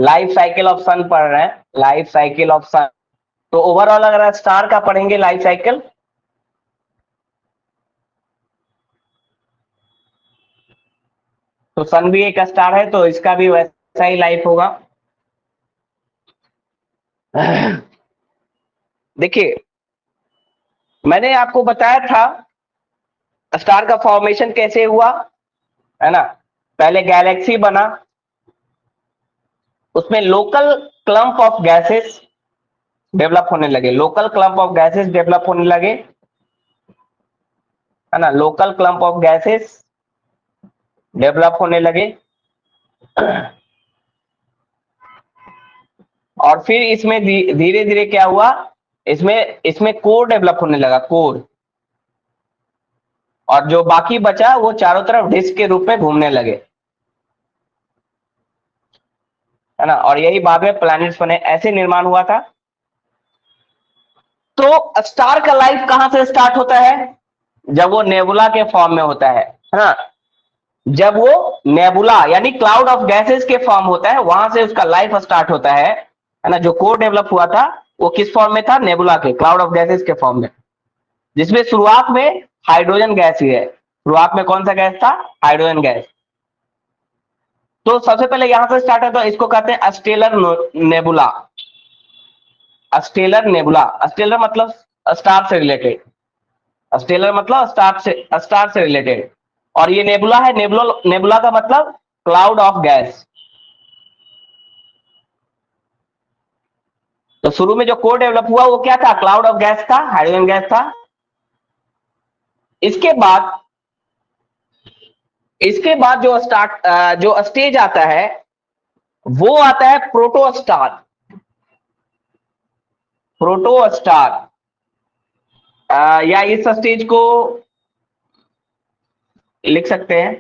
Life cycle of सन पढ़ रहे हैं, लाइफ साइकिल ऑफ सन। तो ओवरऑल अगर स्टार का पढ़ेंगे लाइफ साइकिल, तो सन भी एक स्टार है, तो इसका भी वैसा ही लाइफ होगा। देखिए, मैंने आपको बताया था स्टार का फॉर्मेशन कैसे हुआ, है ना। पहले गैलेक्सी बना, उसमें local clump of gases develop होने लगे, local clump of gases develop होने लगे, है ना। Local clump of gases develop होने लगे, और फिर इसमें धीरे धीरे क्या हुआ, इसमें इसमें कोर डेवलप होने लगा, कोर। और जो बाकी बचा वो चारों तरफ डिस्क के रूप में घूमने लगे, है ना। और यही बाद में प्लैनेट्स बने, ऐसे निर्माण हुआ था। तो स्टार का लाइफ कहां से स्टार्ट होता है, जब वो नेबुला के फॉर्म में होता है ना। जब वो नेबुला यानी क्लाउड ऑफ गैसेस के फॉर्म होता है, वहां से उसका लाइफ स्टार्ट होता है ना। जो कोर डेवलप हुआ था वो किस फॉर्म में था, नेबुला के क्लाउड ऑफ गैसेस के फॉर्म में, जिसमें शुरुआत में हाइड्रोजन गैस ही है। शुरुआत में कौन सा गैस था, हाइड्रोजन गैस। तो सबसे पहले यहां से स्टार्ट है, तो इसको कहते हैं stellar nebula. Stellar nebula, stellar मतलब स्टार से रिलेटेड, स्टेलर मतलब स्टार से रिलेटेड। और ये नेबुला है, नेबुला नेबुला का मतलब क्लाउड ऑफ गैस। तो शुरू में जो कोर डेवलप हुआ वो क्या था, क्लाउड ऑफ गैस था, हाइड्रोजन गैस था। इसके बाद जो स्टेज आता है वो आता है प्रोटोस्टार। प्रोटोस्टार, या इस स्टेज को लिख सकते हैं,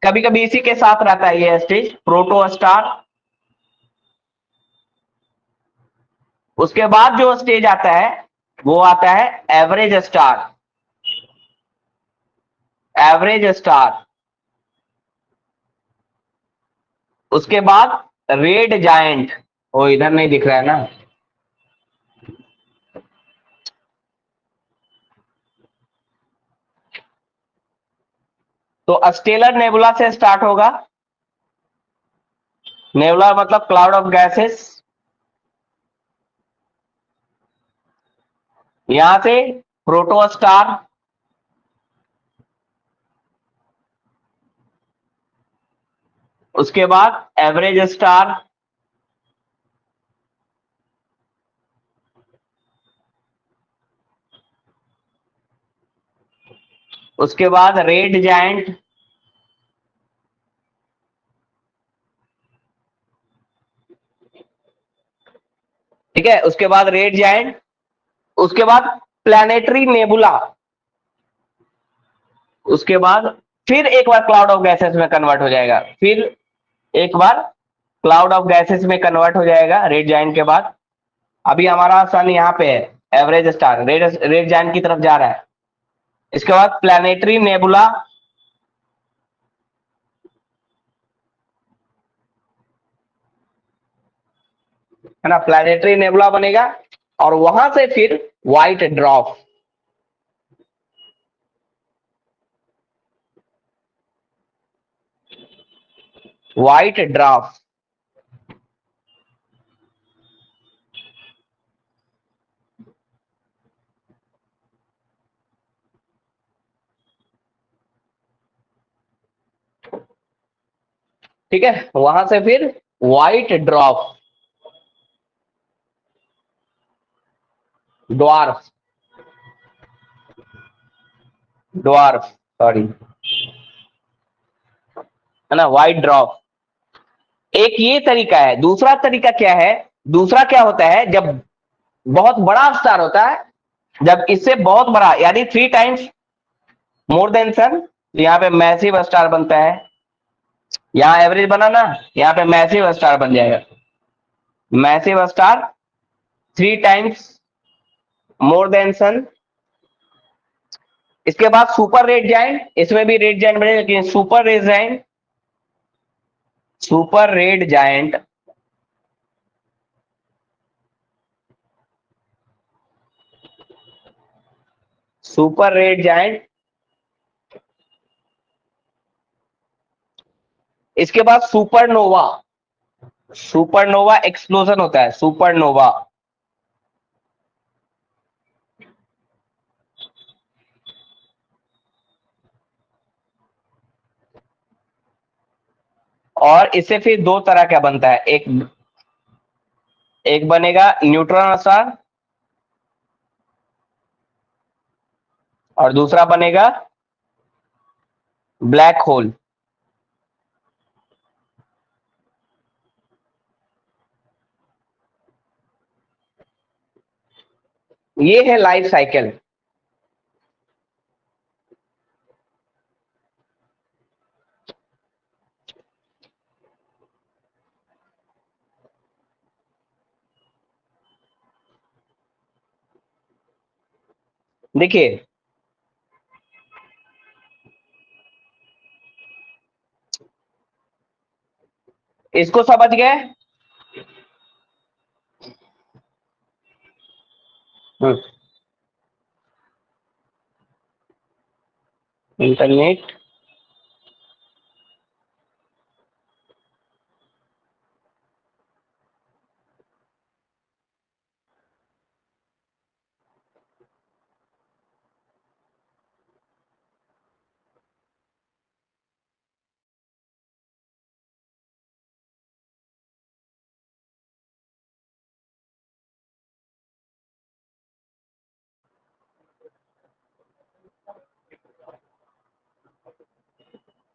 कभी कभी इसी के साथ रहता है ये स्टेज, प्रोटोस्टार। उसके बाद जो स्टेज आता है वो आता है एवरेज स्टार। एवरेज स्टार, उसके बाद रेड जायंट। वो इधर नहीं दिख रहा है ना, तो स्टेलर नेबुला से स्टार्ट होगा। नेबुला मतलब क्लाउड ऑफ गैसेस। यहां से प्रोटोस्टार, उसके बाद एवरेज स्टार, उसके बाद रेड जायंट, ठीक है। उसके बाद रेड जायंट, उसके बाद प्लैनेटरी नेबुला, उसके बाद फिर एक बार क्लाउड ऑफ गैसेस में कन्वर्ट हो जाएगा, फिर एक बार क्लाउड ऑफ गैसेस में कन्वर्ट हो जाएगा रेड जायंट के बाद। अभी हमारा सन यहाँ पे है, एवरेज स्टार रेड जायंट की तरफ जा रहा है। इसके बाद प्लैनेटरी नेबुला, है ना, प्लैनेटरी नेबुला बनेगा। और वहां से फिर व्हाइट ड्रॉप, व्हाइट ड्रॉप, ठीक है। वहां से फिर white drop, dwarf, dwarf sorry, है ना, व्हाइट ड्रॉप। एक ये तरीका है। दूसरा तरीका क्या है, दूसरा क्या होता है, जब बहुत बड़ा स्टार होता है, जब इससे बहुत बड़ा यानी 3 टाइम्स मोर देन सन, यहाँ पे मैसिव स्टार बनता है। यहाँ एवरेज बना ना, यहाँ पे मैसिव स्टार बन जाएगा, massive star 3 times more than sun. इसके बाद सुपर रेड जायंट, इसमें भी रेड जायंट बने, लेकिन super red giant, super red giant super red giant, इसके बाद सुपरनोवा, सुपरनोवा एक्सप्लोजन होता है, सुपरनोवा। और इससे फिर दो तरह का बनता है, एक बनेगा न्यूट्रॉन स्टार और दूसरा बनेगा ब्लैक होल। ये है लाइफ साइकिल। देखिए इसको समझ गए? इंटरनेट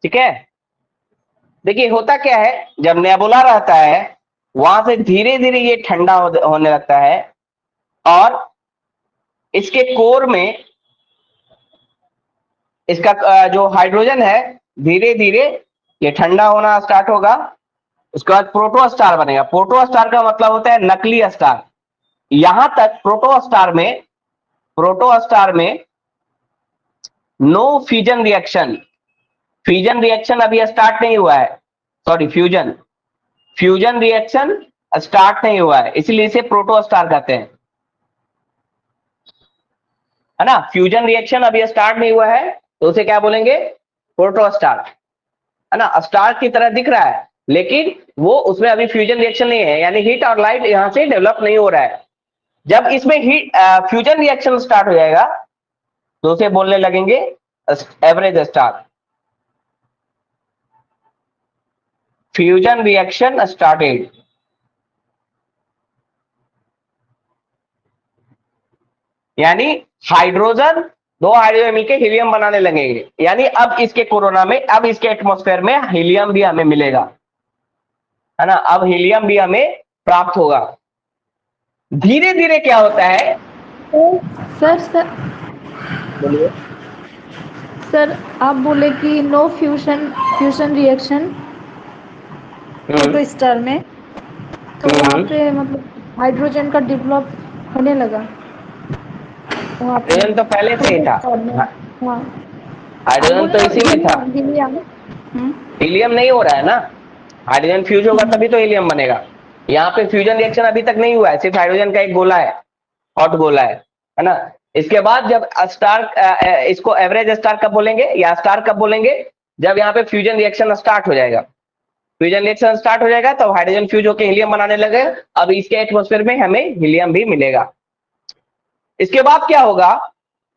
ठीक है। देखिए होता क्या है, जब नेबुला रहता है वहां से धीरे धीरे ये ठंडा होने लगता है और इसके कोर में इसका जो हाइड्रोजन है धीरे धीरे ये ठंडा होना स्टार्ट होगा। उसके बाद प्रोटोस्टार बनेगा। प्रोटोस्टार का मतलब होता है नकली स्टार। यहां तक प्रोटोस्टार में no fusion reaction, fusion reaction अभी स्टार्ट नहीं हुआ है, sorry fusion, fusion reaction start नहीं हुआ है, इसलिए इसे प्रोटोस्टार कहते हैं, है ना। फ्यूजन रिएक्शन अभी स्टार्ट नहीं हुआ है तो उसे क्या बोलेंगे? प्रोटोस्टार, है ना। स्टार की तरह दिख रहा है लेकिन वो उसमें अभी फ्यूजन रिएक्शन नहीं है, यानी हीट और लाइट यहां से डेवलप नहीं हो रहा है। जब इसमें हीट फ्यूजन रिएक्शन स्टार्ट हो जाएगा तो उसे बोलने लगेंगे average star. Fusion reaction started, यानी हाइड्रोजन, दो हाइड्रोजन मिलकर हीलियम बनाने लगेंगे, यानी अब इसके कोरोना में, अब इसके एटमॉस्फेयर में हीलियम भी हमें मिलेगा, है ना। अब हीलियम भी हमें प्राप्त होगा। धीरे धीरे क्या होता है? सर बोलिए। सर आप बोले कि नो फ्यूजन रिएक्शन प्रोटोस्टार में, तो वहाँ पे मतलब हाइड्रोजन का डेवलप होने लगा वहाँ पे। हाइड्रोजन तो पहले से ही था। हाँ हाइड्रोजन तो इसी में था। हीलियम नहीं हो रहा है ना, हाइड्रोजन फ्यूज होगा तभी तो हीलियम बनेगा। यहाँ पे फ्यूजन रिएक्शन अभी तक नहीं हुआ है, सिर्फ हाइड्रोजन का एक गोला है, हॉट गोला है ना। इसके बाद जब स्टार, इसको एवरेज स्टार कब बोलेंगे या स्टार कब बोलेंगे? जब यहाँ पे फ्यूजन रिएक्शन स्टार्ट हो जाएगा। फ्यूजन रिएक्शन स्टार्ट हो जाएगा तो हाइड्रोजन फ्यूज होकर हीलियम बनाने लगे। अब इसके एटमॉस्फेयर में हमें हीलियम भी मिलेगा। इसके बाद क्या होगा?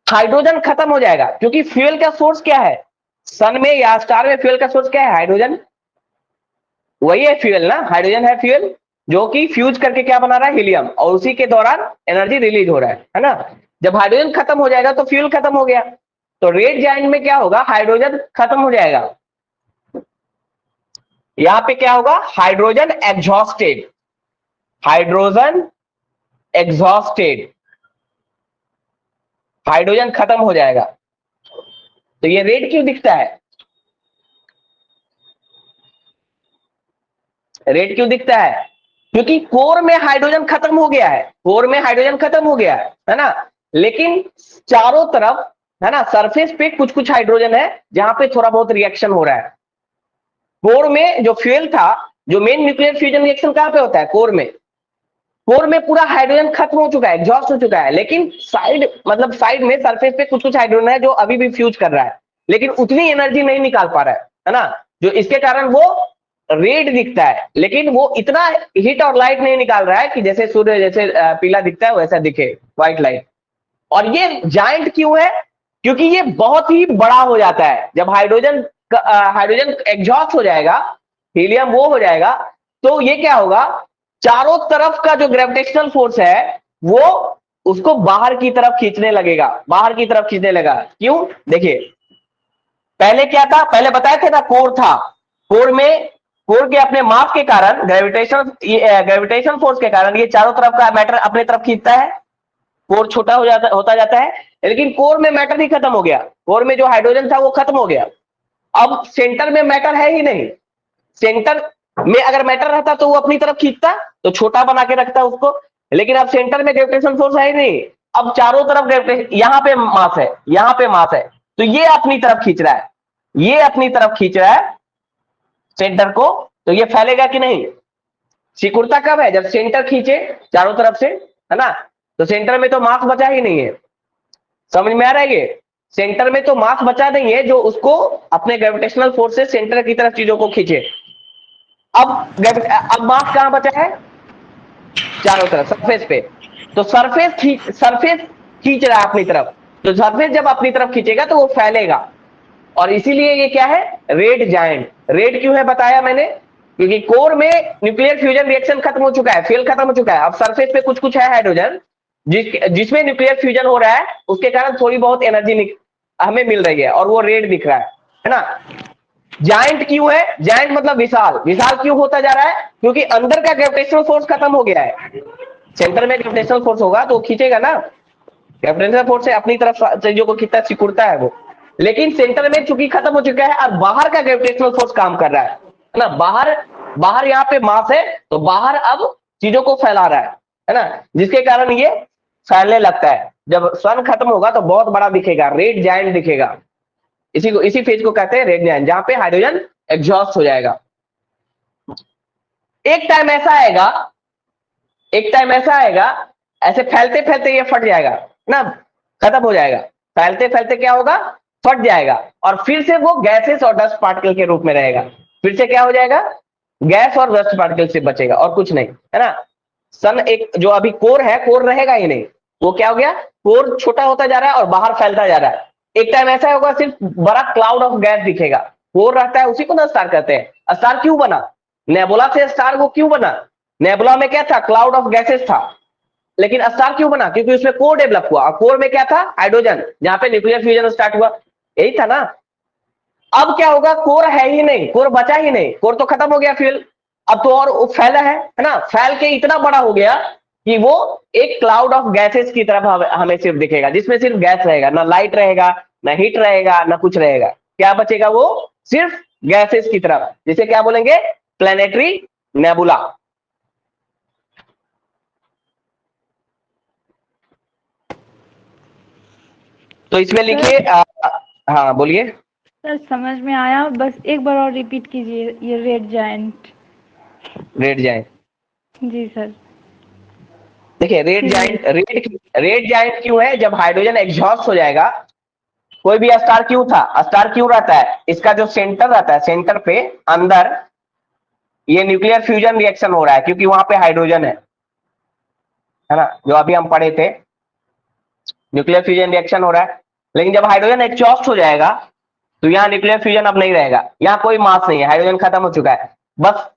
हाइड्रोजन खत्म हो जाएगा, क्योंकि फ्यूल का सोर्स क्या है? सन में या स्टार में फ्यूल का सोर्स क्या है? हाइड्रोजन, वही है फ्यूल ना, हाइड्रोजन है फ्यूल जो कि फ्यूज करके क्या बना रहा है? हीलियम, और उसी के दौरान एनर्जी रिलीज हो रहा है ना। जब हाइड्रोजन खत्म हो जाएगा तो फ्यूल खत्म हो गया, तो रेड जाइंट में क्या होगा? हाइड्रोजन खत्म हो जाएगा। यहां पे क्या होगा? Hydrogen exhausted, hydrogen exhausted, hydrogen खत्म हो जाएगा। तो ये रेड क्यों दिखता है? रेड क्यों दिखता है? क्योंकि कोर में हाइड्रोजन खत्म हो गया है, कोर में हाइड्रोजन खत्म हो गया है ना। लेकिन चारों तरफ, है ना, सरफेस पे कुछ कुछ हाइड्रोजन है जहां पे थोड़ा बहुत रिएक्शन हो रहा है। कोर में जो फ्यूल था, जो मेन न्यूक्लियर फ्यूजन रिएक्शन कहां पे होता है? कोर में। कोर में पूरा हाइड्रोजन खत्म हो चुका है, एग्जॉस्ट हो चुका है, लेकिन साइड मतलब साइड में सरफेस पे कुछ कुछ हाइड्रोजन है जो अभी भी फ्यूज कर रहा है, लेकिन उतनी एनर्जी नहीं निकाल पा रहा है ना, जो इसके कारण वो रेड दिखता है, लेकिन वो इतना हीट और लाइट नहीं निकाल रहा है कि जैसे सूर्य जैसे पीला दिखता है वैसा दिखे व्हाइट लाइट। और ये जायंट क्यों है? क्योंकि ये बहुत ही बड़ा हो जाता है। जब हाइड्रोजन एग्जॉस्ट हो जाएगा, हीलियम वो हो जाएगा, तो ये क्या होगा, चारों तरफ का जो ग्रेविटेशनल फोर्स है वो उसको बाहर की तरफ खींचने लगेगा, बाहर की तरफ खींचने लगा। क्यों? देखिए, पहले क्या था, पहले बताए थे ना, कोर था। कोर के अपने मास के कारण, ग्रेविटेशन फोर्स के कारण ये चारों तरफ का मैटर अपने तरफ खींचता है, कोर छोटा होता जाता है। लेकिन कोर में मैटर ही खत्म हो गया, कोर में जो हाइड्रोजन था वो खत्म हो गया। अब सेंटर में मैटर है ही नहीं। सेंटर में अगर मैटर रहता तो वो अपनी तरफ खींचता, तो छोटा बना के रखता उसको, लेकिन अब सेंटर में ग्रेविटेशन फोर्स है ही नहीं। अब चारों तरफ ग्रेविटेशन, यहां पे मास है, यहां पे मास है, तो ये अपनी तरफ खींच रहा है, ये अपनी तरफ खींच रहा है सेंटर को, तो ये फैलेगा कि नहीं? सिकुड़ता कब है? जब सेंटर खींचे चारों तरफ से, है ना, तो सेंटर में तो मास बचा ही नहीं है। समझ में आ रहा है? ये सेंटर में तो मास बचा नहीं है जो उसको अपने ग्रेविटेशनल फोर्स से सेंटर की तरफ चीजों को खींचे। अब मास कहां बचा है? चारों तरफ, सरफेस पे। तो सरफेस खींच रहा है अपनी तरफ, तो सरफेस जब अपनी तरफ खींचेगा तो वो फैलेगा, और इसीलिए ये क्या है? Red giant. रेड क्यों है बताया मैंने, क्योंकि कोर में न्यूक्लियर फ्यूजन रिएक्शन खत्म हो चुका है, फ्यूल खत्म हो चुका है। अब सरफेस पे कुछ कुछ है हाइड्रोजन जिसमें न्यूक्लियर फ्यूजन हो रहा है, उसके कारण थोड़ी बहुत एनर्जी हमें मिल रही है, और वो रेड दिख रहा है ना। जायंट क्यों है? जायंट मतलब विशाल। विशाल क्यों होता जा रहा है? क्योंकि अंदर का ग्रेविटेशनल फोर्स खत्म हो गया है। सेंटर में ग्रेविटेशनल फोर्स होगा तो खींचेगा ना, ग्रेविटेशनल फोर्स से अपनी तरफ चीजों को खींचता, सिकुड़ता है वो। लेकिन सेंटर में चूंकि खत्म हो चुका है, और बाहर का ग्रेविटेशनल फोर्स काम कर रहा है ना। बाहर यहाँ पे मास है, तो बाहर अब चीजों को फैला रहा है ना, जिसके कारण ये फैलने लगता है। जब सन खत्म होगा तो बहुत बड़ा दिखेगा, रेड जायंट दिखेगा। इसी फेज को कहते हैं रेड जायंट, जहां पे हाइड्रोजन एग्जॉस्ट हो जाएगा। एक टाइम ऐसा आएगा, ऐसे फैलते फैलते ये फट जाएगा ना, खत्म हो जाएगा। फैलते फैलते क्या होगा? फट जाएगा, और फिर से वो गैसेस और डस्ट पार्टिकल के रूप में रहेगा। फिर से क्या हो जाएगा? गैस और डस्ट पार्टिकल से बचेगा, और कुछ नहीं, है ना। सन एक जो अभी कोर है, कोर रहेगा ही नहीं, वो क्या हो गया? कोर छोटा होता जा रहा है और बाहर फैलता जा रहा है। एक टाइम ऐसा होगा सिर्फ बड़ा क्लाउड ऑफ गैस दिखेगा। कोर रहता है, उसी को ना स्टार कहते हैं। स्टार क्यों बना? नेबुला से स्टार वो क्यों बना? नेबुला में क्या था? क्लाउड ऑफ गैसेस था। लेकिन स्टार क्यों बना? क्योंकि उसमें कोर डेवलप हुआ, और कोर में क्या था? हाइड्रोजन, जहां पे न्यूक्लियर फ्यूजन स्टार्ट हुआ, यही था ना। अब क्या होगा? कोर है ही नहीं, कोर बचा ही नहीं, कोर तो खत्म हो गया फ्यूल। अब तो और फैला है ना, फैल के इतना बड़ा हो गया कि वो एक क्लाउड ऑफ गैसेस की तरफ हमें सिर्फ दिखेगा, जिसमें सिर्फ गैस रहेगा, ना लाइट रहेगा, ना हीट रहेगा, ना कुछ रहेगा। क्या बचेगा? वो सिर्फ गैसेस की तरफ, जिसे क्या बोलेंगे? Planetary nebula. तो इसमें लिखिए, हाँ बोलिए। सर समझ में आया, बस एक बार और रिपीट कीजिए ये रेड जायंट। रेड जायंट, जी सर। देखिए रेड जायंट क्यों है? जब हाइड्रोजन एग्जॉस्ट हो जाएगा, कोई भी स्टार क्यों था, स्टार क्यों रहता है? इसका जो सेंटर रहता है, सेंटर पे अंदर ये न्यूक्लियर फ्यूजन रिएक्शन हो रहा है, क्योंकि वहां पे हाइड्रोजन है ना, जो अभी हम पढ़े थे, न्यूक्लियर फ्यूजन रिएक्शन हो रहा है। लेकिन जब हाइड्रोजन एग्जॉस्ट हो जाएगा तो यहाँ न्यूक्लियर फ्यूजन अब नहीं रहेगा, यहाँ कोई मास नहीं है, हाइड्रोजन खत्म हो चुका है। बस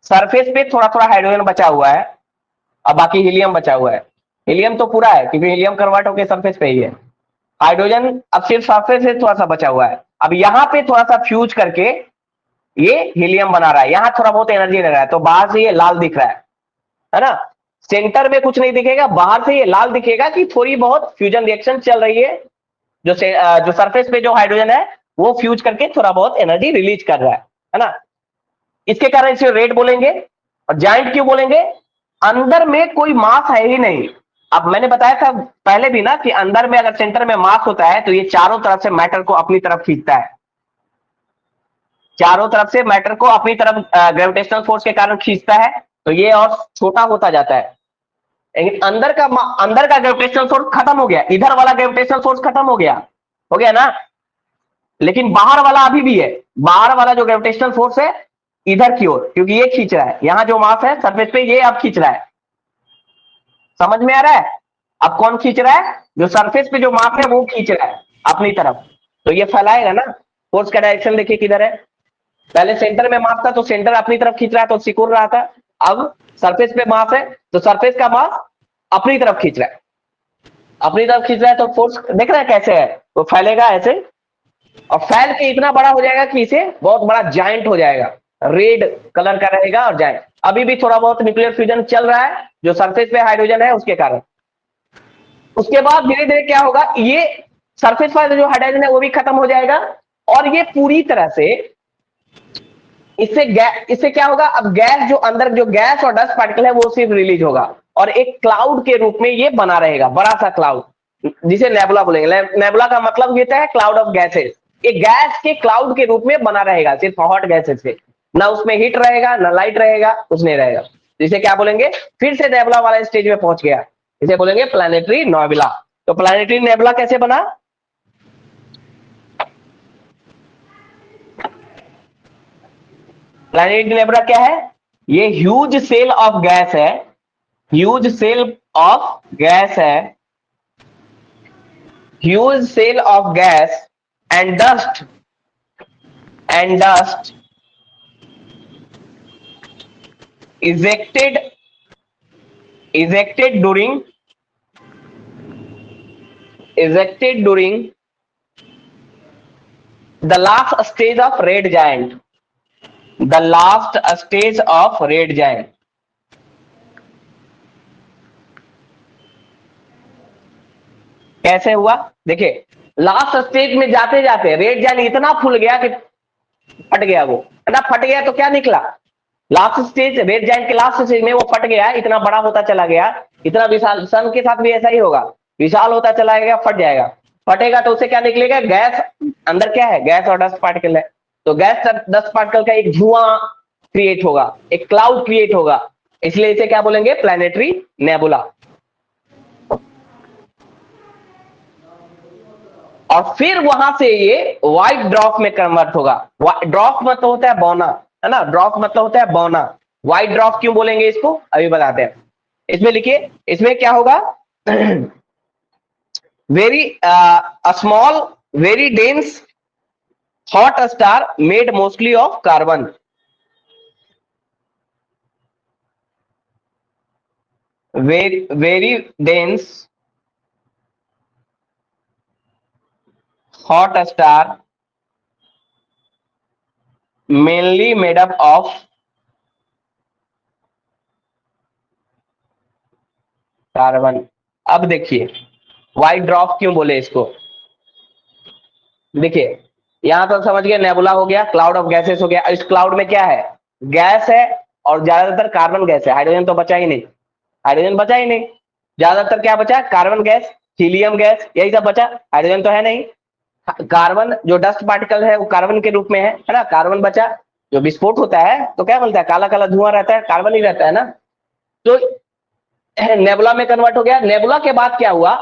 सरफेस पे थोड़ा थोड़ा हाइड्रोजन बचा हुआ है, और बाकी हीलियम बचा हुआ है। हीलियम तो पूरा है, क्योंकि हीलियम कन्वर्ट होकर सरफेस पे ही है। हाइड्रोजन अब सिर्फ सरफेस से थोड़ा सा बचा हुआ है। अब यहाँ पे थोड़ा सा फ्यूज करके ये हीलियम बना रहा है, यहाँ थोड़ा बहुत एनर्जी ले रहा है, तो बाहर से ये लाल दिख रहा है ना। सेंटर में कुछ नहीं दिखेगा, बाहर से ये लाल दिखेगा कि थोड़ी बहुत फ्यूजन रिएक्शन चल रही है। जो सरफेस पे जो हाइड्रोजन है वो फ्यूज करके थोड़ा बहुत एनर्जी रिलीज कर रहा है ना। इसके कारण इसे रेड बोलेंगे। और जायंट क्यों बोलेंगे? अंदर में कोई मास है ही नहीं। अब मैंने बताया था पहले भी ना कि अंदर में अगर सेंटर में मास होता है तो ये चारों तरफ से मैटर को अपनी तरफ खींचता है। चारों तरफ से मैटर को अपनी तरफ ग्रेविटेशनल फोर्स के कारण खींचता है, तो ये और छोटा होता जाता है। लेकिन अंदर का ग्रेविटेशनल फोर्स खत्म हो गया, इधर वाला ग्रेविटेशनल फोर्स खत्म हो गया ना। लेकिन बाहर वाला अभी भी है, बाहर वाला जो ग्रेविटेशनल फोर्स है इधर की ओर, क्योंकि ये खींच रहा है, यहां जो मास है सरफेस पे ये अब खींच रहा है। समझ में आ रहा है? अब कौन खींच रहा है? जो सरफेस पे जो मास है वो खींच रहा है अपनी तरफ, तो ये फैलाएगा ना। फोर्स का डायरेक्शन देखिए किधर है, पहले सेंटर में मास था तो सेंटर अपनी तरफ खींच रहा है तो सिकुड़ रहा था, अब सरफेस पे मास है तो सरफेस का मास अपनी तरफ खींच रहा है, अपनी तरफ खींच रहा है, तो फोर्स देख रहा है कैसे है, वो फैलेगा ऐसे और फैल के इतना बड़ा हो जाएगा कि इसे बहुत बड़ा जायंट हो जाएगा, रेड कलर का रहेगा और जायंट। अभी भी थोड़ा बहुत न्यूक्लियर फ्यूजन चल रहा है जो सरफेस पे हाइड्रोजन है उसके कारण। उसके बाद धीरे धीरे क्या होगा, ये सरफेस पर जो हाइड्रोजन है वो भी खत्म हो जाएगा और ये पूरी तरह से इससे क्या होगा, अब गैस जो अंदर जो गैस और डस्ट पार्टिकल है वो सिर्फ रिलीज होगा और एक क्लाउड के रूप में ये बना रहेगा, बड़ा सा क्लाउड जिसे नेबुला बोलेंगे। नेबुला का मतलब ये है क्लाउड ऑफ गैसेस, ये गैस के क्लाउड के रूप में बना रहेगा, सिर्फ हॉट गैसेस से, ना उसमें हीट रहेगा ना लाइट रहेगा, कुछ नहीं रहेगा। जिसे क्या बोलेंगे, फिर से नेबुला वाला स्टेज में पहुंच गया, इसे बोलेंगे प्लैनेटरी नेबुला। तो प्लैनेटरी नेबुला कैसे बना? प्लैनेटरी नेबुला क्या है? ये ह्यूज सेल ऑफ गैस है, ह्यूज सेल ऑफ गैस है, huge cell of gas and dust ejected during the last stage of red giant, the last stage of red giant। कैसे हुआ देखिए, लास्ट स्टेज में जाते जाते रेड जायंट इतना फूल गया कि फट गया, वो है ना, फट गया तो क्या निकला, लास्ट स्टेज रेड जायंट के लास्ट स्टेज में वो फट गया, इतना बड़ा होता चला गया, इतना विशाल। सन के साथ भी ऐसा ही होगा, विशाल होता चला गया, फट जाएगा, फटेगा तो उसे क्या निकलेगा, गैस। अंदर क्या है, गैस और डस्ट पार्टिकल है, तो गैस डस्ट पार्टिकल का एक धुआं क्रिएट होगा, एक क्लाउड क्रिएट होगा, इसलिए इसे क्या बोलेंगे, प्लैनेटरी नेबुला। और फिर वहां से ये व्हाइट ड्रॉप में कन्वर्ट होगा। ड्रॉप मतलब होता है बौना, है ना, ड्रॉप मतलब होता है बौना। व्हाइट ड्रॉप क्यों बोलेंगे इसको, अभी बताते हैं। इसमें लिखिए, इसमें क्या होगा, very small very dense hot star made mostly of carbon, very dense hot star mainly made up of carbon. अब देखिए व्हाइट ड्रॉप क्यों बोले इसको, देखिए यहां तो समझ गए, नेबुला हो गया, क्लाउड ऑफ गैसेस हो गया। इस क्लाउड में क्या है, गैस है और ज्यादातर कार्बन गैस है, हाइड्रोजन तो बचा ही नहीं, हाइड्रोजन बचा ही नहीं, ज्यादातर क्या बचा, कार्बन गैस, हीलियम गैस, यही सब बचा, हाइड्रोजन तो है नहीं। कार्बन जो डस्ट पार्टिकल है वो कार्बन के रूप में है ना, कार्बन बचा। जो विस्फोट होता है तो क्या बोलता है, काला काला धुआं रहता है, कार्बन ही रहता है ना। तो नेबुला में कन्वर्ट हो गया। नेबुला के बाद क्या हुआ,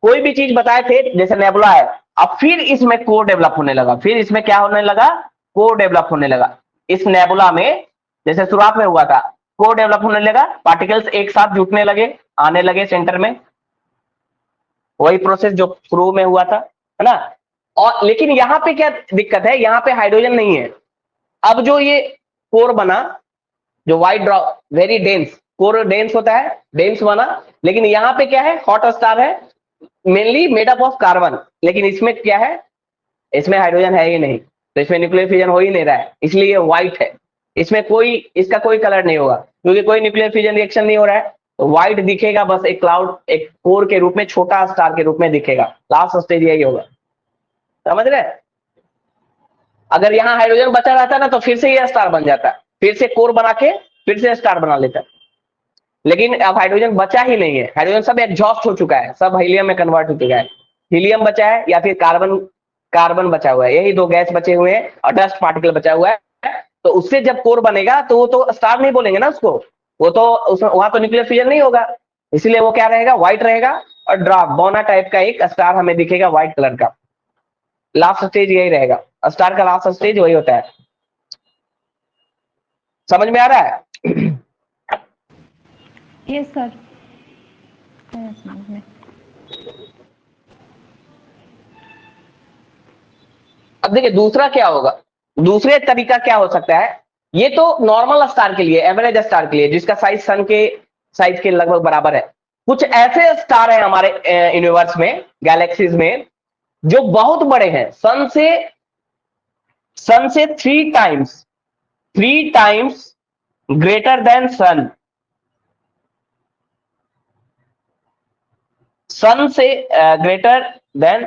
कोई भी चीज बताए थे जैसे नेबुला है, अब फिर इसमें कोर डेवलप होने लगा, फिर इसमें क्या होने लगा, कोर डेवलप होने लगा। इस नेबुला में जैसे शुरुआत में हुआ था, कोर डेवलप होने लगा, पार्टिकल्स एक साथ जुटने लगे, आने लगे सेंटर में, वही प्रोसेस जो शुरू में हुआ था, है ना। और लेकिन यहाँ पे क्या दिक्कत है, यहाँ पे हाइड्रोजन नहीं है। अब जो ये कोर बना, जो white drop, very dense, core dense होता है, डेंस बना, लेकिन यहाँ पे क्या है, हॉट स्टार है, mainly made up of carbon, लेकिन इसमें क्या है, इसमें हाइड्रोजन है ही नहीं, तो इसमें न्यूक्लियर फ्यूजन हो ही नहीं रहा है, इसलिए व्हाइट है। इसमें कोई, इसका कोई कलर नहीं होगा क्योंकि कोई न्यूक्लियर फ्यूजन रिएक्शन नहीं हो रहा है, तो व्हाइट दिखेगा बस, एक क्लाउड, एक कोर के रूप में, छोटा स्टार के रूप में दिखेगा। लास्ट स्टेज यही होगा, समझ रहे। अगर यहाँ हाइड्रोजन बचा रहता ना तो फिर से ये स्टार बन जाता, फिर से कोर बना के फिर से स्टार बना लेता, लेकिन अब हाइड्रोजन बचा ही नहीं है, हाइड्रोजन सब एग्जॉस्ट हो चुका है, सब हीलियम में कन्वर्ट हो चुका है। हीलियम बचा है या फिर कार्बन कार्बन बचा हुआ है, यही दो गैस बचे हुए हैं और डस्ट पार्टिकल बचा हुआ है। तो उससे जब कोर बनेगा तो वो तो स्टार नहीं बोलेंगे ना उसको, वो तो वहां तो न्यूक्लियर फ्यूजन नहीं होगा, इसलिए वो क्या रहेगा, व्हाइट रहेगा और ड्रॉप बोना टाइप का एक स्टार हमें दिखेगा व्हाइट कलर का। लास्ट स्टेज यही रहेगा, स्टार का लास्ट स्टेज वही होता है। समझ में आ रहा है? यस सर, समझ में। अब देखिए दूसरा क्या होगा, दूसरे तरीका क्या हो सकता है, ये तो नॉर्मल स्टार के लिए, एवरेज स्टार के लिए जिसका साइज सन के साइज के लगभग बराबर है। कुछ ऐसे स्टार हैं हमारे यूनिवर्स में, गैलेक्सीज में, जो बहुत बड़े हैं, सन से 3 टाइम्स ग्रेटर देन सन, सन से ग्रेटर देन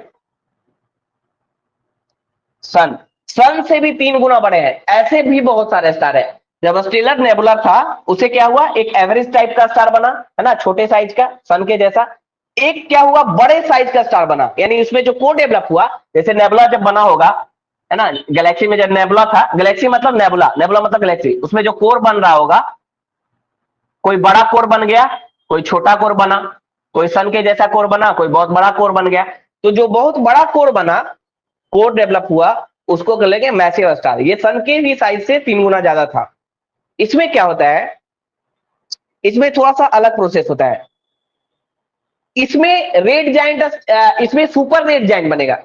सन, सन से भी 3 गुना बड़े हैं, ऐसे भी बहुत सारे स्टार है। जब स्टेलर नेबुला था उसे क्या हुआ, एक एवरेज टाइप का स्टार बना, है ना, छोटे साइज का सन के जैसा। एक क्या हुआ, बड़े साइज का स्टार बना, यानी उसमें जो कोर डेवलप हुआ, जैसे नेबुला जब बना होगा, है ना, गैलेक्सी में जब नेबुला था, गैलेक्सी मतलब नेबुला, नेबुला मतलब गैलेक्सी, उसमें जो कोर बन रहा होगा, कोई बड़ा कोर बन गया, कोई छोटा कोर बना, कोई सन के जैसा कोर बना, कोई बहुत बड़ा कोर बन गया। तो जो बहुत बड़ा कोर बना, कोर डेवलप हुआ, उसको कर लेंगे मैसिव स्टार। ये सन के भी साइज से 3 गुना ज्यादा था। इसमें क्या होता है, इसमें थोड़ा सा अलग प्रोसेस होता है। इसमें रेड जाइंट, इसमें सुपर रेड जाइंट बनेगा।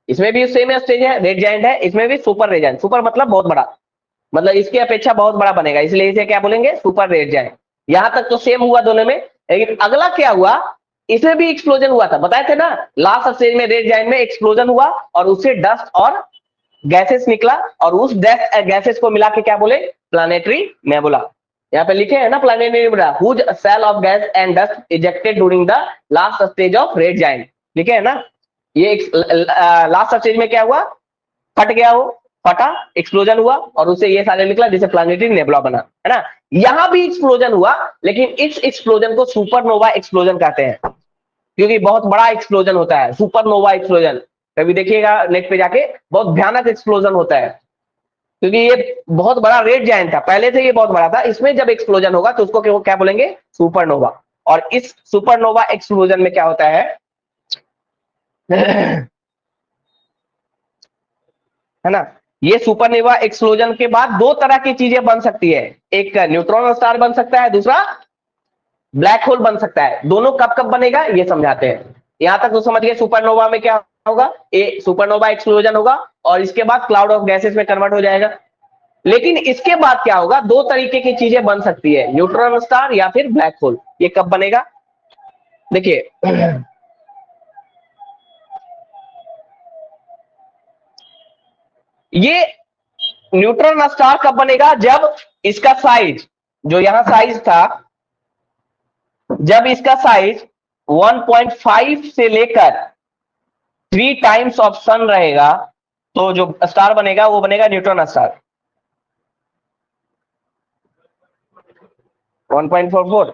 इसमें भी सेम स्टेज है, रेड जाइंट है, इसमें भी सुपर रेड जाइंट, सुपर मतलब बहुत बड़ा, मतलब इसकी अपेक्षा बहुत बड़ा बनेगा, इसलिए इसे क्या बोलेंगे, सुपर रेड जाइंट। यहां तक तो सेम हुआ दोनों में, लेकिन अगला क्या हुआ, इसमें भी एक्सप्लोजन हुआ था, बताए थे ना, लास्ट स्टेज में रेड जाइंट में एक्सप्लोजन हुआ और उससे डस्ट और गैसेस निकला, और उस गैसेस को मिला के क्या बोले, प्लानेटरी नेबुला। यहाँ पे लिखे हैं ना, planetary nebula huge cell of gas and dust ejected during the last stage of red giant, लिखे है ना। ये लास्ट स्टेज में क्या हुआ, फट गया, वो फटा, एक्सप्लोजन हुआ और उससे ये सारे निकला जिसे प्लानेटरी नेबुला बना, है ना। यहां भी एक्सप्लोजन हुआ, लेकिन इस एक्सप्लोजन को सुपरनोवा एक्सप्लोजन कहते हैं, क्योंकि बहुत बड़ा एक्सप्लोजन होता है, सुपरनोवा एक्सप्लोजन। कभी देखिएगा नेट पे जाके, बहुत भयानक एक्सप्लोजन होता है, क्योंकि ये बहुत बड़ा रेड जायंट था, पहले से ये बहुत बड़ा था, इसमें जब एक्सप्लोजन होगा तो उसको क्या बोलेंगे, सुपरनोवा। और इस सुपरनोवा एक्सप्लोजन में क्या होता है है ना, ये सुपरनोवा एक्सप्लोजन के बाद दो तरह की चीजें बन सकती है, एक न्यूट्रॉन स्टार बन सकता है, दूसरा ब्लैक होल बन सकता है। दोनों कब कब बनेगा ये समझाते हैं। यहां तक तो समझ गए, सुपरनोवा में क्या होगा, ए सुपरनोवा एक्सप्लोजन होगा और इसके बाद क्लाउड ऑफ गैसेस में कन्वर्ट हो जाएगा। लेकिन इसके बाद क्या होगा, दो तरीके की चीजें बन सकती है, न्यूट्रॉन स्टार या फिर ब्लैक होल। ये कब बनेगा, देखिए ये न्यूट्रॉन स्टार कब बनेगा, जब इसका साइज, जो यहां साइज था, जब इसका साइज 1.5 से लेकर 3 टाइम्स ऑफ सन रहेगा, तो जो स्टार बनेगा वो बनेगा न्यूट्रॉन स्टार। 1.44,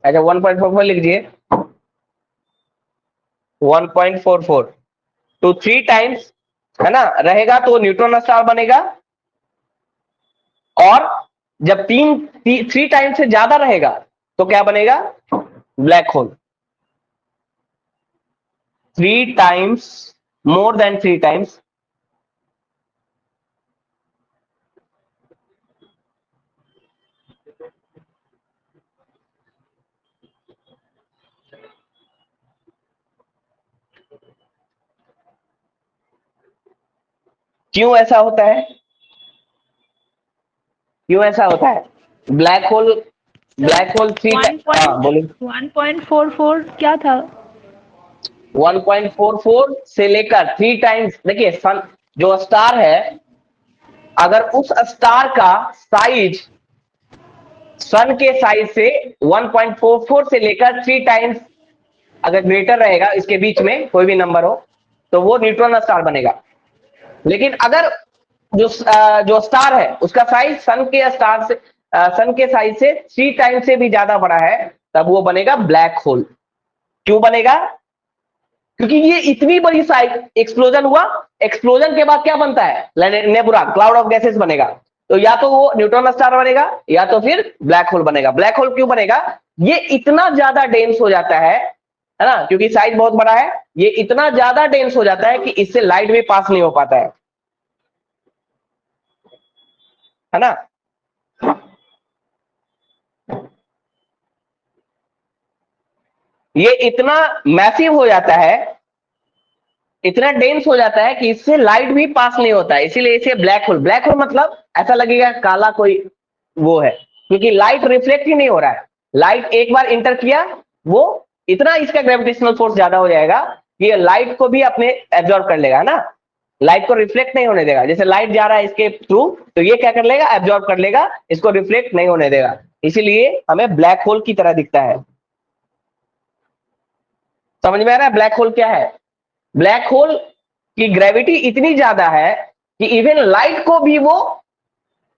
अच्छा 1.44 लिख दिए, 1.44 तो 3 टाइम्स, है ना, रहेगा तो न्यूट्रॉन स्टार बनेगा। और जब 3 टाइम्स से ज्यादा रहेगा तो क्या बनेगा, black hole. 3 times, more then 3 times, क्यों ऐसा होता है, क्यों ऐसा होता है, ब्लैक होल, ब्लैक होल 1.44 क्या था? 1.44 से लेकर 3 टाइम्स, देखिए सन जो स्टार है, अगर उस स्टार का साइज सन के साइज से 1.44 से लेकर 3 टाइम्स अगर ग्रेटर रहेगा, इसके बीच में कोई भी नंबर हो, तो वो न्यूट्रॉन स्टार बनेगा। लेकिन अगर जो स्टार है उसका साइज सन के स्टार से सन के साइज से 3 टाइम्स से भी ज्यादा बड़ा है, तब वो बनेगा ब्लैक होल। क्यों बनेगा, क्योंकि ये इतनी बड़ी साइज एक्सप्लोजन हुआ, एक्सप्लोजन के बाद क्या बनता है, नेबुला, क्लाउड ऑफ गैसेस बनेगा। तो या तो वो न्यूट्रॉन स्टार बनेगा या तो फिर ब्लैक होल बनेगा। ब्लैक होल क्यों बनेगा, ये इतना ज्यादा डेंस हो जाता है ना, क्योंकि साइज बहुत बड़ा है, ये इतना ज्यादा डेंस हो जाता है कि इससे लाइट भी पास नहीं हो पाता है ना। ये इतना मैसिव हो जाता है, इतना डेंस हो जाता है कि इससे लाइट भी पास नहीं होता है, इसीलिए इसे ब्लैक होल। ब्लैक होल मतलब ऐसा लगेगा काला कोई वो है, क्योंकि लाइट रिफ्लेक्ट ही नहीं हो रहा है। लाइट एक बार इंटर किया, वो इतना इसका ग्रेविटेशनल फोर्स ज्यादा हो जाएगा कि लाइट को भी अपने एब्जॉर्ब कर लेगा ना, लाइट को रिफ्लेक्ट नहीं होने देगा। जैसे लाइट जा रहा है इसके थ्रू, तो ये क्या कर लेगा, एब्जॉर्ब कर लेगा, इसको रिफ्लेक्ट नहीं होने देगा, इसीलिए हमें ब्लैक होल की तरह दिखता है। समझ में आ रहा है ब्लैक होल क्या है। ब्लैक होल की ग्रेविटी इतनी ज्यादा है कि इवन लाइट को भी वो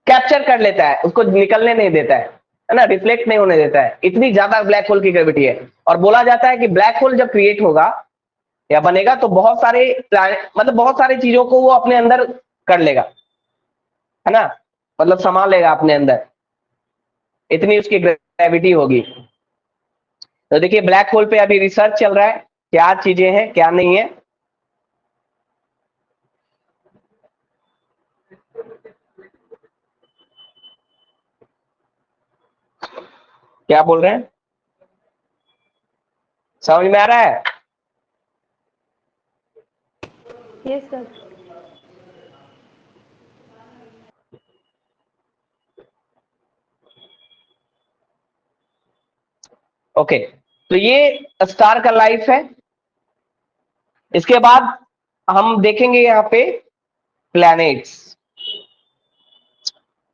कैप्चर कर लेता है, उसको निकलने नहीं देता है ना, रिफ्लेक्ट नहीं होने देता है, इतनी ज्यादा ब्लैक होल की ग्रेविटी है। और बोला जाता है कि ब्लैक होल जब क्रिएट होगा या बनेगा तो बहुत सारे प्लैनेट, मतलब बहुत सारी चीजों को वो अपने अंदर कर लेगा, है ना, मतलब संभाल लेगा अपने अंदर, इतनी उसकी ग्रेविटी होगी। तो देखिए ब्लैक होल पे अभी रिसर्च चल रहा है, क्या चीजें हैं क्या नहीं है। क्या बोल रहे हैं, समझ में आ रहा है। Yes sir. ओके, तो ये स्टार का लाइफ है। इसके बाद हम देखेंगे यहाँ पे प्लैनेट्स।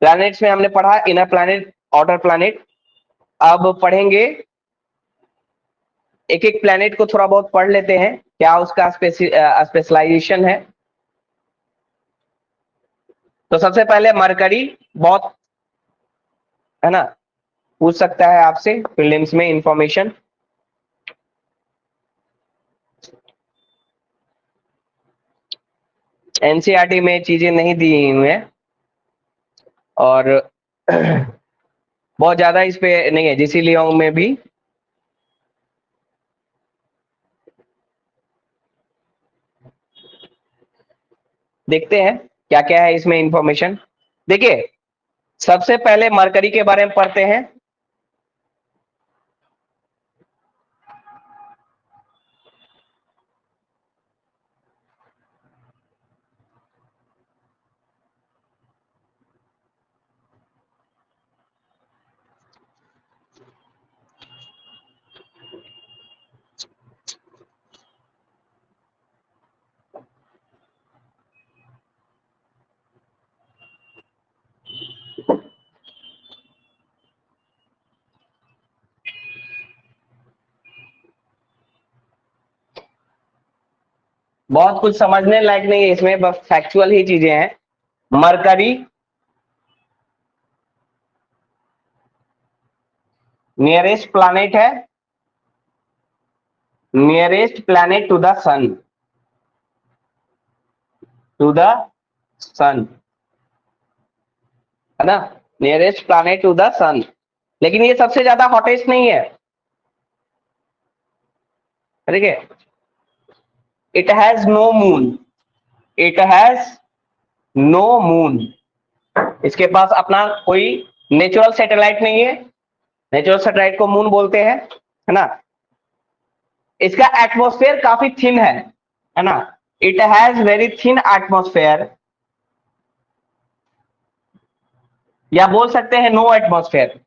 प्लैनेट्स में हमने पढ़ा इनर प्लैनेट, आउटर प्लैनेट। अब पढ़ेंगे एक एक प्लैनेट को, थोड़ा बहुत पढ़ लेते हैं क्या उसका स्पेशलाइजेशन है। तो सबसे पहले मरकरी, बहुत है ना, पूछ सकता है आपसे प्रीलिम्स में इंफॉर्मेशन। एनसीईआरटी में चीजें नहीं दी हुई हैं और बहुत ज्यादा इस पे नहीं है, जीसी लियोंग में भी देखते हैं क्या क्या है इसमें इंफॉर्मेशन। देखिए सबसे पहले मरकरी के बारे में पढ़ते हैं। बहुत कुछ समझने लायक नहीं है इसमें, बस फैक्चुअल ही चीजें हैं। मरकरी नियरेस्ट प्लैनेट है, nearest planet to the sun, to the sun, है ना, nearest planet to the sun. लेकिन ये सबसे ज्यादा हॉटेस्ट नहीं है, ठीक है। It has no moon, it has no moon, इसके पास अपना कोई नेचुरल सैटेलाइट नहीं है, नेचुरल सैटेलाइट को मून बोलते हैं, है ना। इसका एटमॉस्फेयर काफी थिन है ना, it has very thin atmosphere, या बोल सकते हैं नो एटमॉस्फेयर,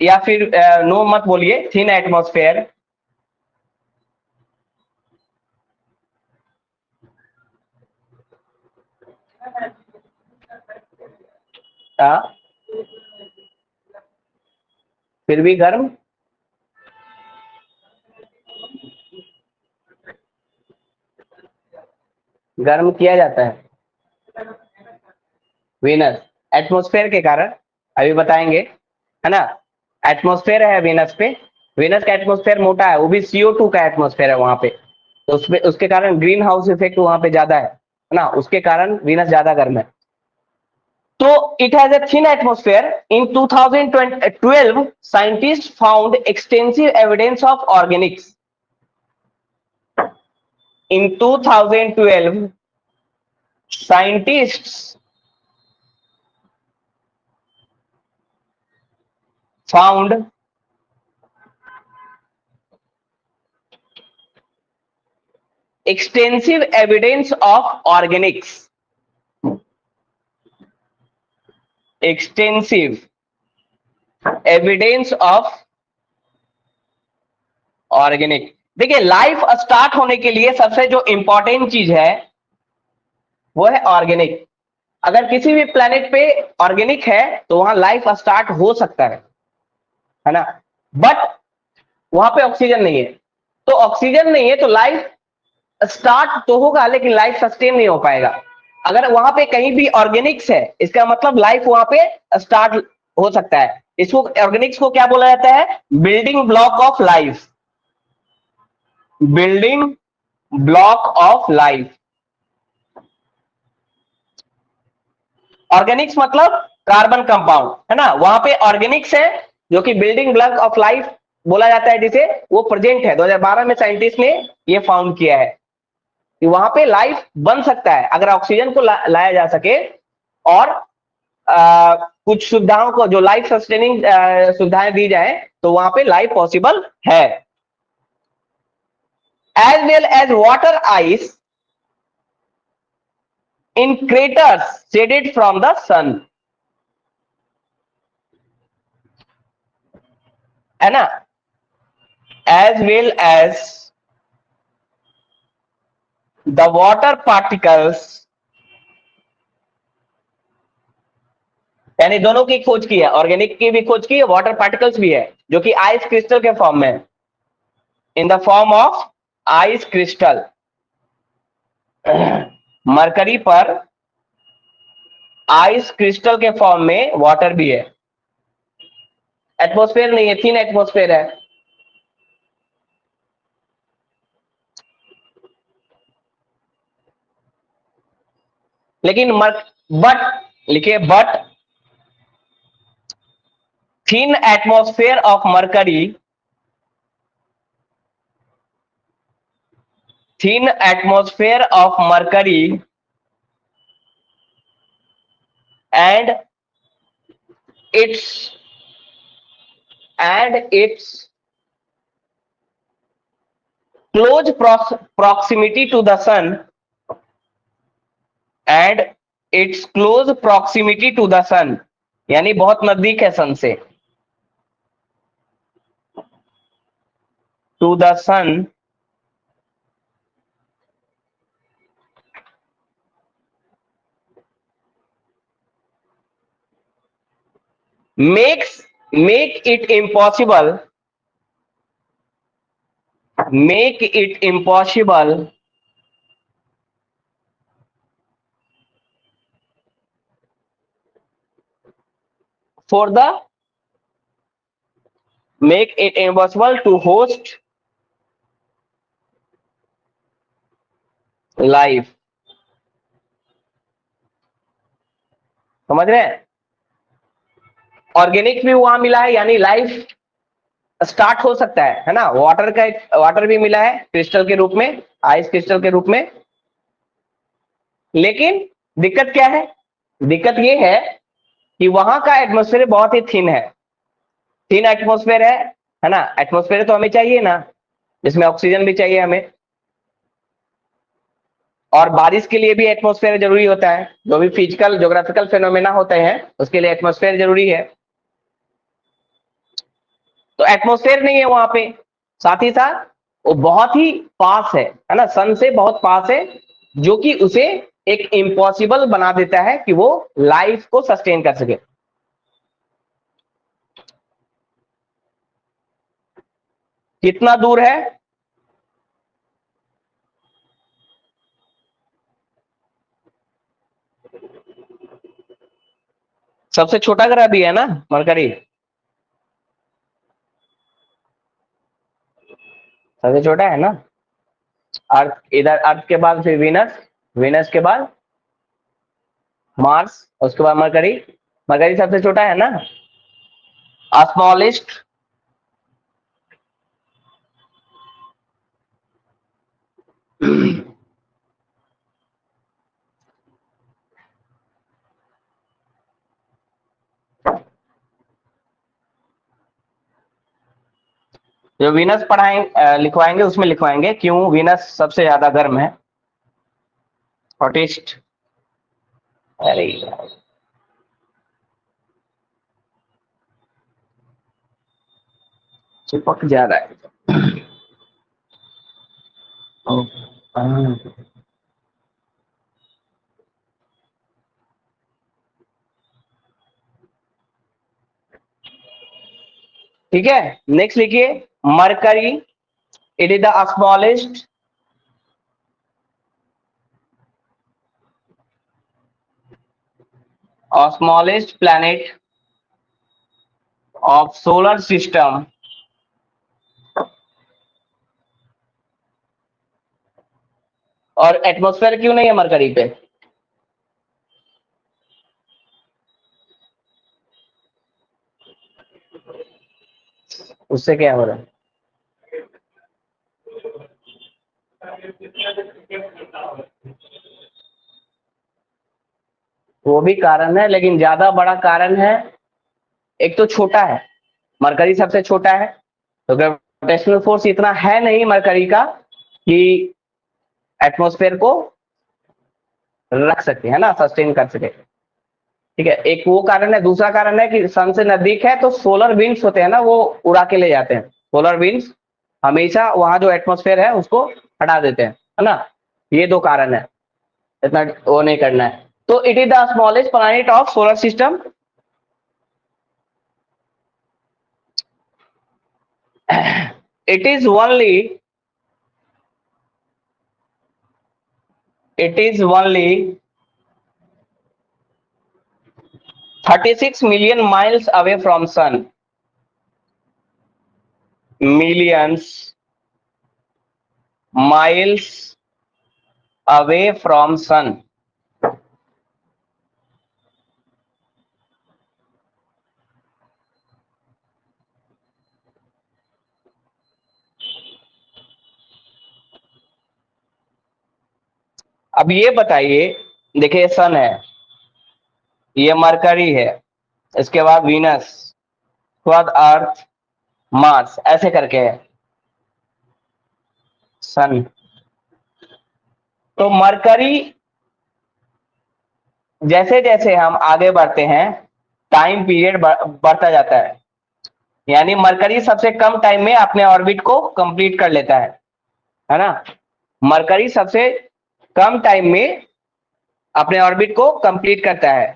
या फिर नो मत बोलिए, थिन एटमॉस्फेयर। फिर भी गर्म, गर्म किया जाता है वीनस, एटमॉस्फेयर के कारण, अभी बताएंगे, है ना। एटमॉस्फेयर है वीनस पे, वीनस का एटमॉस्फेयर मोटा है, वो भी CO2 का एटमॉस्फेयर है वहां पे, तो उसमें उसके कारण ग्रीन हाउस इफेक्ट वहां पे ज्यादा है ना, उसके कारण वीनस ज्यादा गर्म है। तो it has a thin atmosphere. In 2012 scientists found extensive evidence of organics. In 2012 scientists found extensive evidence of organics. Extensive evidence of organic. देखिए लाइफ स्टार्ट होने के लिए सबसे जो इंपॉर्टेंट चीज है वो है ऑर्गेनिक। अगर किसी भी प्लेनेट पे ऑर्गेनिक है तो वहां लाइफ स्टार्ट हो सकता है ना, बट वहां पे ऑक्सीजन नहीं है। तो ऑक्सीजन नहीं है तो लाइफ स्टार्ट तो होगा लेकिन लाइफ सस्टेन नहीं हो पाएगा। अगर वहां पे कहीं भी ऑर्गेनिक्स है इसका मतलब लाइफ वहां पे स्टार्ट हो सकता है। इसको ऑर्गेनिक्स को क्या बोला जाता है? Building block of life. Building block of life. Organics मतलब कार्बन कंपाउंड है ना, वहां पे ऑर्गेनिक्स है जो कि बिल्डिंग ब्लॉक ऑफ लाइफ बोला जाता है, जिसे वो प्रेजेंट है। 2012 में साइंटिस्ट ने ये फाउंड किया है कि वहां पे लाइफ बन सकता है अगर ऑक्सीजन को लाया जा सके और कुछ सुविधाओं को, जो लाइफ सस्टेनिंग सुविधाएं दी जाए तो वहां पे लाइफ पॉसिबल है। As well as water ice in craters shaded from the sun, है ना, as well as the water particles, यानी दोनों की खोज की है, ऑर्गेनिक की भी खोज की है, वाटर पार्टिकल्स भी है जो कि आइस क्रिस्टल के फॉर्म में, in the form of ice crystal. Mercury पर आइस क्रिस्टल के फॉर्म में वाटर भी है। एटमॉस्फेयर नहीं है, थिन एटमॉस्फेयर है। लेकिन बट लिखिए, but thin atmosphere of mercury, thin atmosphere of mercury and its close proximity to the sun, and its close proximity to the sun, यानी बहुत नजदीक है सन से, to the sun make it impossible to host life। समझ रहे हैं? Organic भी वहां मिला है यानी लाइफ स्टार्ट हो सकता है ना। वाटर भी मिला है क्रिस्टल के रूप में, आइस क्रिस्टल के रूप में। लेकिन दिक्कत क्या है? दिक्कत ये है कि वहां का एटमॉस्फेयर बहुत ही थिन है। थिन एटमॉस्फेयर है ना। एटमॉस्फेयर तो हमें चाहिए ना, जिसमें ऑक्सीजन भी चाहिए हमें, और बारिश के लिए भी एटमॉस्फेयर जरूरी होता है। जो भी फिजिकल ज्योग्राफिकल फेनोमेना होते हैं उसके लिए एटमॉस्फेयर जरूरी है। तो एटमॉस्फेयर नहीं है वहां पे, साथ ही साथ वो बहुत ही पास है ना, सन से बहुत पास है, जो कि उसे एक इम्पॉसिबल बना देता है कि वो लाइफ को सस्टेन कर सके। कितना दूर है? सबसे छोटा ग्रह भी है ना मरकरी, सबसे छोटा है ना। अर्थ, इधर अर्थ के बाद फिर वीनस, वीनस के बाद मार्स, उसके बाद मरकरी। मरकरी सबसे छोटा है ना, स्मॉलेस्ट। जो वीनस पढ़ाएंगे लिखवाएंगे उसमें लिखवाएंगे क्यों वीनस सबसे ज्यादा गर्म है, हॉटेस्ट। अरे यार, चिपक जा रहा है। ओ, हाँ। ठीक है, नेक्स्ट लिखिए mercury, it is the smallest smallest planet of solar system और एटमॉस्फेयर क्यों नहीं है मरकरी पे? उससे क्या हो रहा है? वो भी कारण है, लेकिन ज्यादा बड़ा कारण है, एक तो छोटा है, मरकरी सबसे छोटा है, तो ग्रेविटेशनल फोर्स इतना है नहीं मरकरी का कि एटमॉस्फेयर को रख सके, है ना, सस्टेन कर सके। ठीक है, एक वो कारण है। दूसरा कारण है कि सन से नजदीक है तो सोलर विंड्स होते हैं ना, वो उड़ा के ले जाते हैं। सोलर विंड्स हमेशा वहां जो एटमॉस्फेयर है उसको हटा देते हैं, है ना। ये दो कारण है, इतना वो नहीं करना है। तो it is the smallest planet of solar system. it is only it is only 36 million miles away from sun, millions miles away from sun। अब ये बताइए, देखिए सन है, ये मरकरी है, इसके बाद वीनस, उसके बाद अर्थ, मार्स, ऐसे करके है सन। तो मरकरी, जैसे जैसे हम आगे बढ़ते हैं टाइम पीरियड बढ़ता जाता है, यानी मरकरी सबसे कम टाइम में अपने ऑर्बिट को कंप्लीट कर लेता है ना। मरकरी सबसे कम टाइम में अपने ऑर्बिट को कंप्लीट करता है,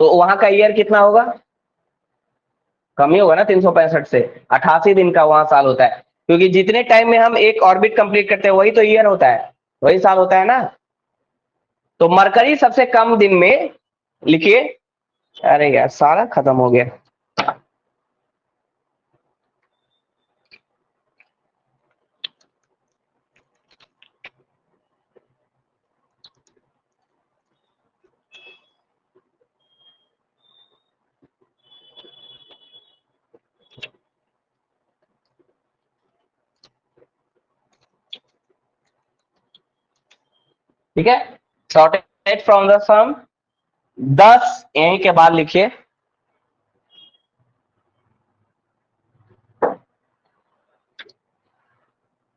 तो वहां का ईयर कितना होगा? कम ही होगा ना, 365 से 88 दिन का वहां साल होता है, क्योंकि जितने टाइम में हम एक ऑर्बिट कंप्लीट करते हैं वही तो ईयर होता है, वही साल होता है ना। तो मरकरी सबसे कम दिन में, लिखिए, अरे यार सारा खत्म हो गया। ठीक है, शॉर्टेज फ्रॉम द सम 10, यहीं के बाद लिखिए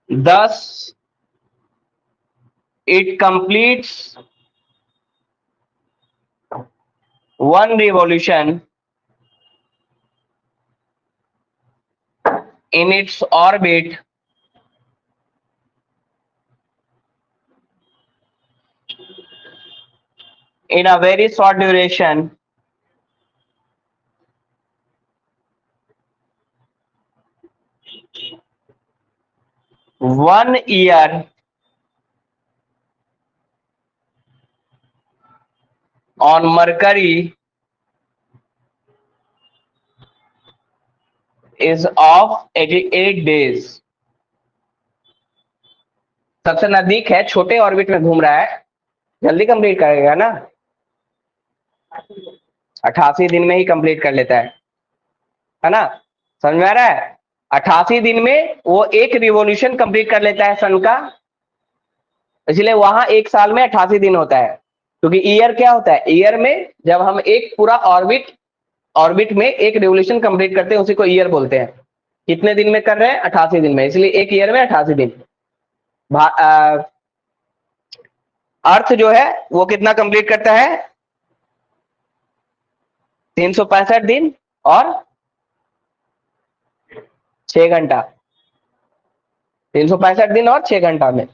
10, it completes one revolution in its orbit in a very short duration one year on Mercury is of 88 days। सबसे नजदीक है, छोटे ऑर्बिट में घूम रहा है, जल्दी कंप्लीट करेगा ना, 88 दिन में ही कंप्लीट कर लेता है ना, समझ में आ रहा है? 88 दिन में वो एक रिवॉल्यूशन कंप्लीट कर लेता है सन का, इसलिए वहां एक साल में 88 दिन होता है। क्योंकि ईयर क्या होता है, ईयर में जब हम एक पूरा ऑर्बिट में एक रिवोल्यूशन कंप्लीट करते हैं उसी को ईयर बोलते हैं। कितने दिन में कर रहे हैं, 88 दिन में, इसलिए एक ईयर में 88 दिन। अर्थ जो है वो कितना कंप्लीट करता है, 365 दिन और 6 घंटा, 365 दिन और 6 घंटा में।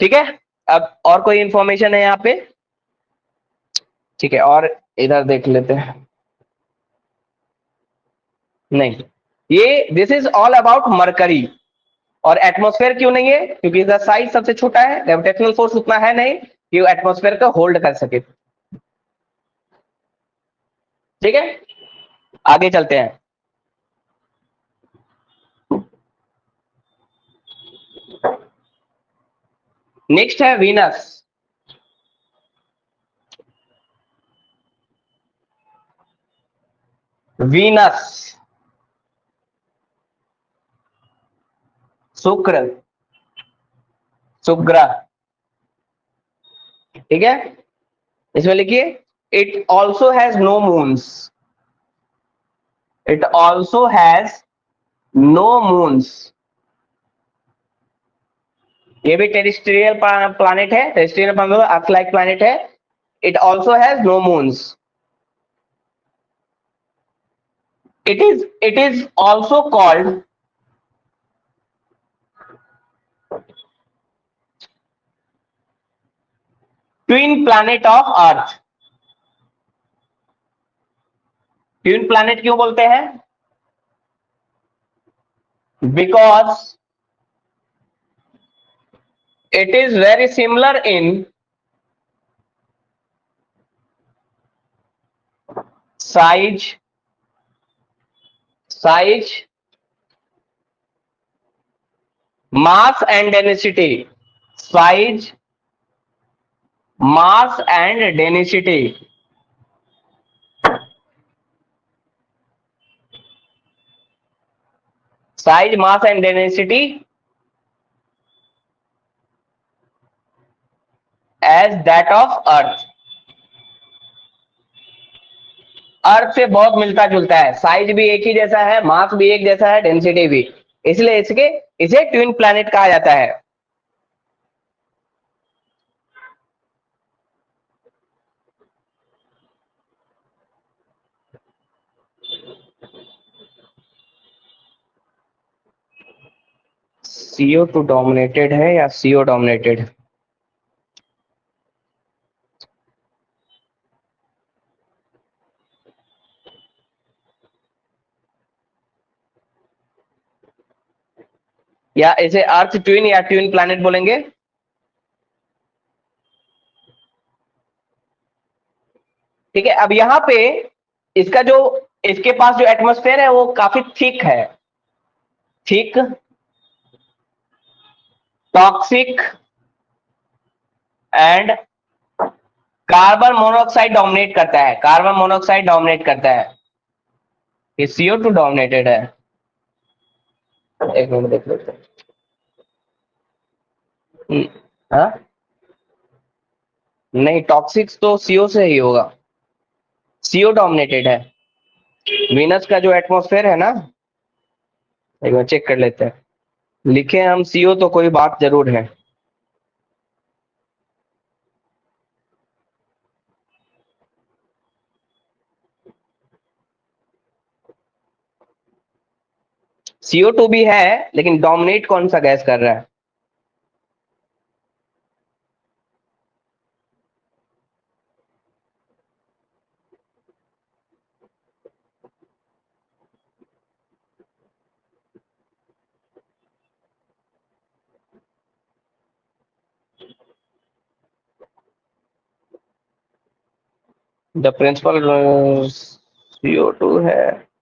ठीक है, अब और कोई इंफॉर्मेशन है यहाँ पे? ठीक है, और इधर देख लेते हैं। नहीं, ये this is all about mercury. और एटमॉस्फेयर क्यों नहीं है, क्योंकि इसका साइज सबसे छोटा है, ग्रेविटेशनल फोर्स उतना है नहीं कि वो एटमॉस्फेयर को होल्ड कर सके। ठीक है, आगे चलते हैं। नेक्स्ट है वीनस। वीनस, शुक्र, शुक्र, ठीक है, इसमें लिखिए it also has no moons, it also has no moons. ये भी टेरेस्ट्रियल प्लैनेट है, टेरेस्ट्रियल मतलब अर्थ लाइक प्लैनेट है। It also has no moons. it is also called twin planet of earth। Twin planet क्यों बोलते हैं, because it is very similar in size, mass and density, size, mass and density। size, mass and density as that of earth। अर्थ से बहुत मिलता जुलता है, size भी एक ही जैसा है, मास भी एक जैसा है, डेंसिटी भी, इसलिए इसे ट्विन प्लैनेट कहा जाता है। CO2 डोमिनेटेड है या CO डोमिनेटेड? या इसे अर्थ ट्विन या ट्विन प्लैनेट बोलेंगे? ठीक है, अब यहाँ पे इसका जो, इसके पास जो एटमॉस्फेयर है वो काफी थिक है, thick, toxic and carbon monoxide dominate करता है, कार्बन मोनोऑक्साइड डोमिनेट करता है। ये CO2 डोमिनेटेड है। एक मिनट देख लेते हैं। हाँ, नहीं, टॉक्सिक तो CO से ही होगा, CO डोमिनेटेड है। वीनस का जो एटमॉस्फेयर है ना, एक बार चेक कर लेते हैं, लिखे हम CO तो कोई बात जरूर है। CO2 भी है, लेकिन डोमिनेट कौन सा गैस कर रहा है? द प्रिंसिपल CO2 है,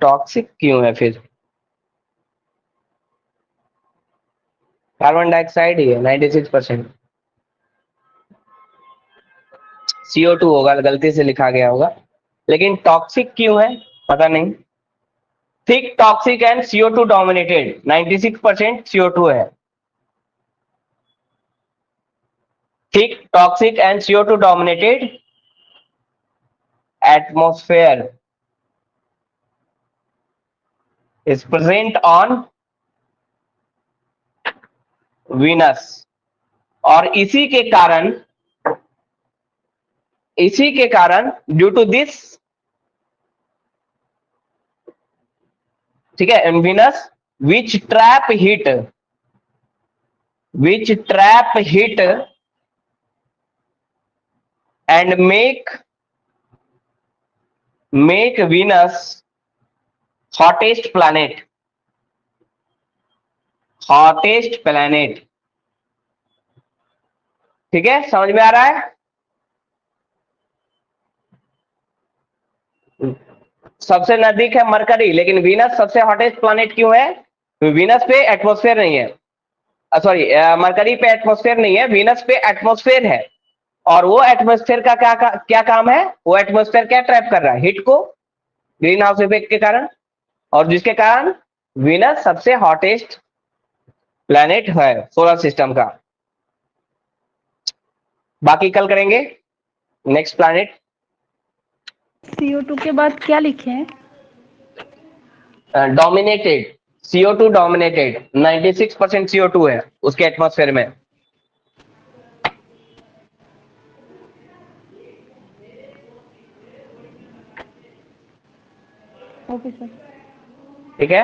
टॉक्सिक क्यों है फिर? कार्बन डाइऑक्साइड ही है 96%। CO2 होगा, गलती से लिखा गया होगा, लेकिन टॉक्सिक क्यों है पता नहीं। Thick toxic and CO2 dominated, 96% CO2 है। Thick toxic and CO2 dominated atmosphere is present on Venus, और इसी के कारण ड्यू टू दिस, ठीक है, इन Venus which trap heat and make Venus hottest planet, ठीक है, समझ में आ रहा है। सबसे नजदीक है मरकरी, लेकिन वीनस सबसे हॉटेस्ट प्लैनेट क्यों है? वीनस पे एटमॉस्फेयर नहीं है, सॉरी मरकरी पे एटमॉस्फेयर नहीं है, वीनस पे एटमॉस्फेयर है। और वो एटमॉस्फेयर का क्या काम है? वो एटमॉस्फेयर क्या ट्रैप कर रहा है? हीट को, ग्रीन हाउस इफेक्ट के कारण, और जिसके कारण वीनस सबसे हॉटेस्ट प्लैनेट है सोलर सिस्टम का। बाकी कल करेंगे। नेक्स्ट प्लैनेट CO2 के बाद क्या लिखे हैं? डोमिनेटेड, CO2 डोमिनेटेड, 96% CO2 है उसके एटमॉस्फेयर में। Okay sir. ठीक है।